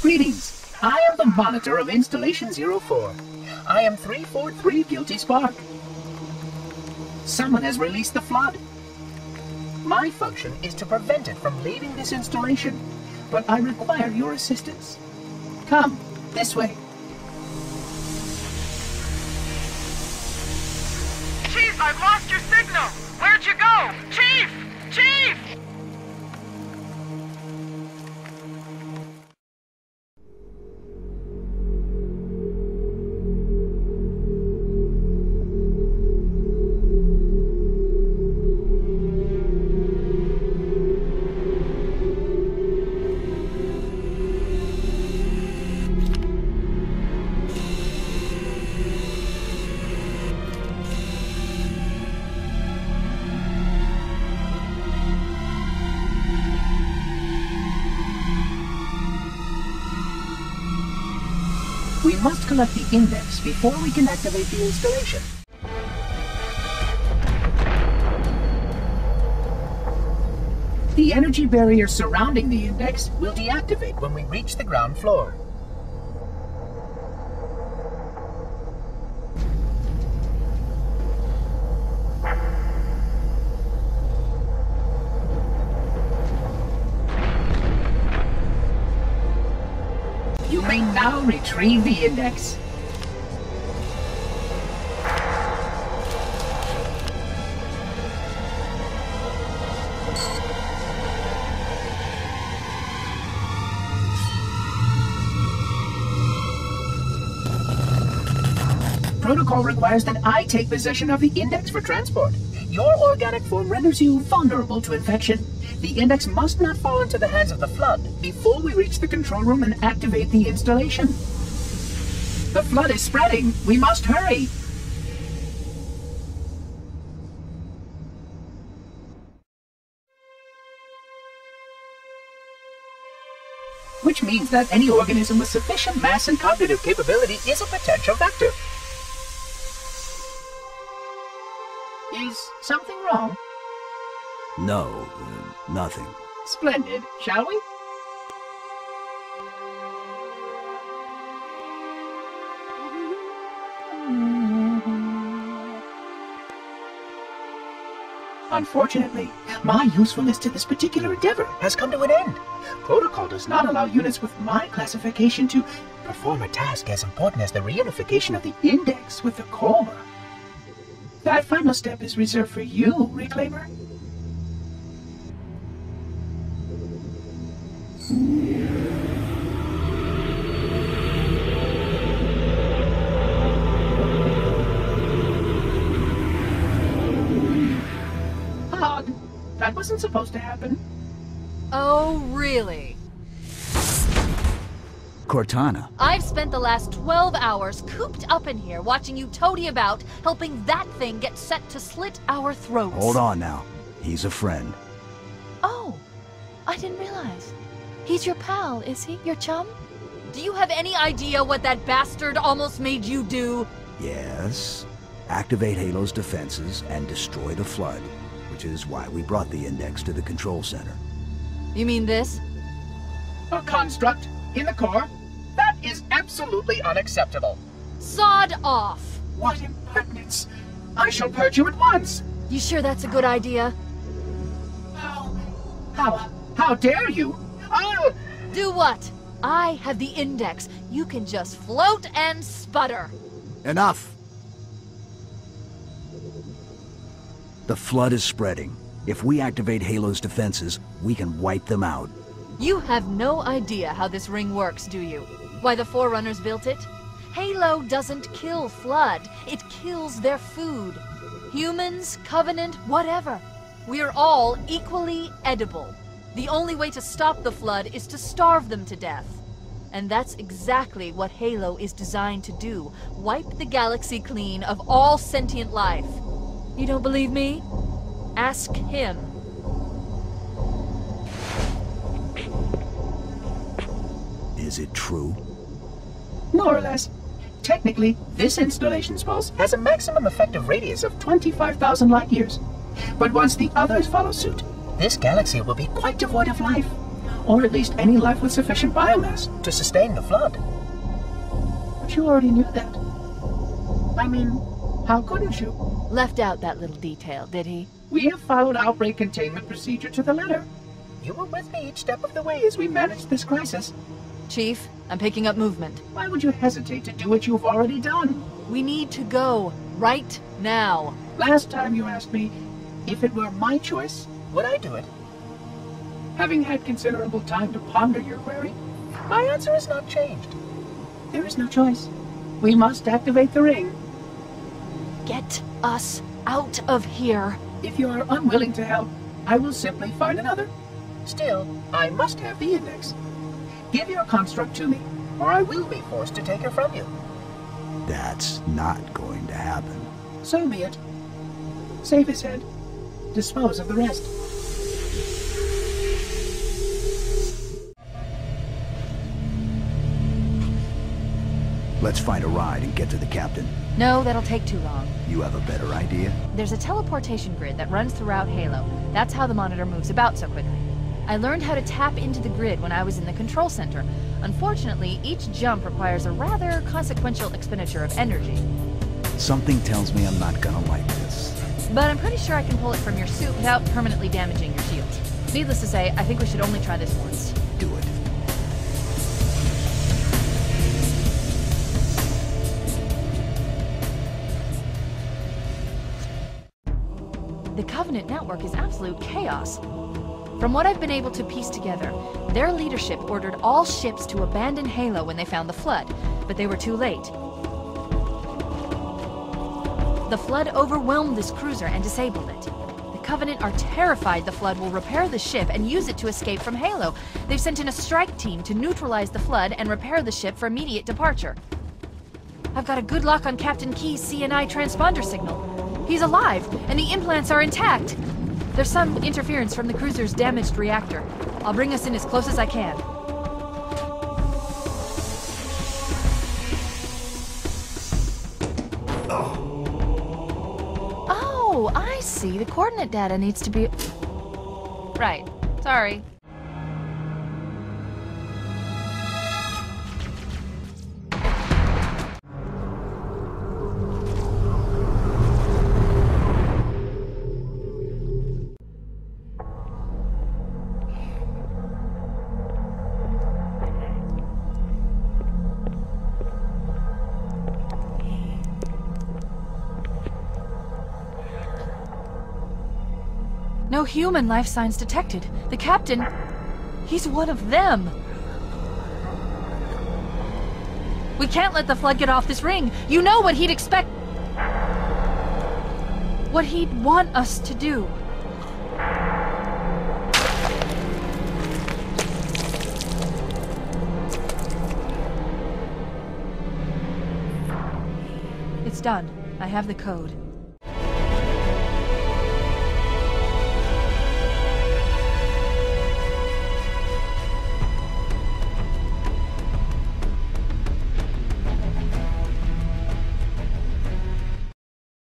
Greetings. I am the monitor of Installation 04. I am 343 Guilty Spark. Someone has released the flood. My function is to prevent it from leaving this installation, but I require your assistance. Come, this way. Chief, I've lost your signal! Where'd you go? Chief! Chief! We must collect the index before we can activate the installation. The energy barrier surrounding the index will deactivate when we reach the ground floor. You may now retrieve the index. Protocol requires that I take possession of the index for transport. Your organic form renders you vulnerable to infection. The index must not fall into the hands of the flood before we reach the control room and activate the installation. The flood is spreading. We must hurry. Which means that any organism with sufficient mass and cognitive capability is a potential vector. Is something wrong? No, nothing. Splendid, shall we? Unfortunately, my usefulness to this particular endeavor has come to an end. Protocol does not allow units with my classification to perform a task as important as the reunification of the index with the core. That final step is reserved for you, Reclaimer. Odd. That wasn't supposed to happen. Oh, really? Cortana. I've spent the last 12 hours cooped up in here watching you toady about, helping that thing get set to slit our throats. Hold on now. He's a friend. Oh, I didn't realize. He's your pal, is he? Your chum? Do you have any idea what that bastard almost made you do? Yes. Activate Halo's defenses and destroy the flood, which is why we brought the index to the control center. You mean this? A construct in the core? That is absolutely unacceptable. Sod off! What impertinence! I shall purge you at once! You sure that's a good idea? How dare you? Oh! Do what? I have the index. You can just float and sputter. Enough! The flood is spreading. If we activate Halo's defenses, we can wipe them out. You have no idea how this ring works, do you? Why the Forerunners built it? Halo doesn't kill Flood. It kills their food. Humans, Covenant, whatever. We're all equally edible. The only way to stop the Flood is to starve them to death. And that's exactly what Halo is designed to do. Wipe the galaxy clean of all sentient life. You don't believe me? Ask him. Is it true? More or less. Technically, this installation's pulse has a maximum effective radius of 25,000 light-years. But once the others follow suit, this galaxy will be quite devoid of life. or at least any life with sufficient biomass to sustain the flood. But you already knew that. I mean, how couldn't you? Left out that little detail, did he? We have followed outbreak containment procedure to the letter. You were with me each step of the way as we managed this crisis. Chief, I'm picking up movement. Why would you hesitate to do what you've already done? We need to go. Right now. Last time you asked me if it were my choice, would I do it? Having had considerable time to ponder your query, my answer has not changed. There is no choice. We must activate the ring. Get us out of here. If you are unwilling to help, I will simply find another. Still, I must have the index. Give your construct to me, or I will be forced to take it from you. That's not going to happen. So be it. Save his head. Dispose of the rest. Let's find a ride and get to the captain. No, that'll take too long. You have a better idea? There's a teleportation grid that runs throughout Halo. That's how the monitor moves about so quickly. I learned how to tap into the grid when I was in the control center. Unfortunately, each jump requires a rather consequential expenditure of energy. Something tells me I'm not gonna like this. But I'm pretty sure I can pull it from your suit without permanently damaging your shields. Needless to say, I think we should only try this once. Do it. The Covenant network is absolute chaos. From what I've been able to piece together, their leadership ordered all ships to abandon Halo when they found the Flood, but they were too late. The Flood overwhelmed this cruiser and disabled it. The Covenant are terrified the Flood will repair the ship and use it to escape from Halo. They've sent in a strike team to neutralize the Flood and repair the ship for immediate departure. I've got a good lock on Captain Key's CNI transponder signal. He's alive, and the implants are intact. There's some interference from the cruiser's damaged reactor. I'll bring us in as close as I can. Oh, I see. The coordinate data needs to be... Right. Sorry. No human life signs detected. The captain, he's one of them. We can't let the Flood get off this ring. You know what he'd expect. What he'd want us to do. It's done. I have the code.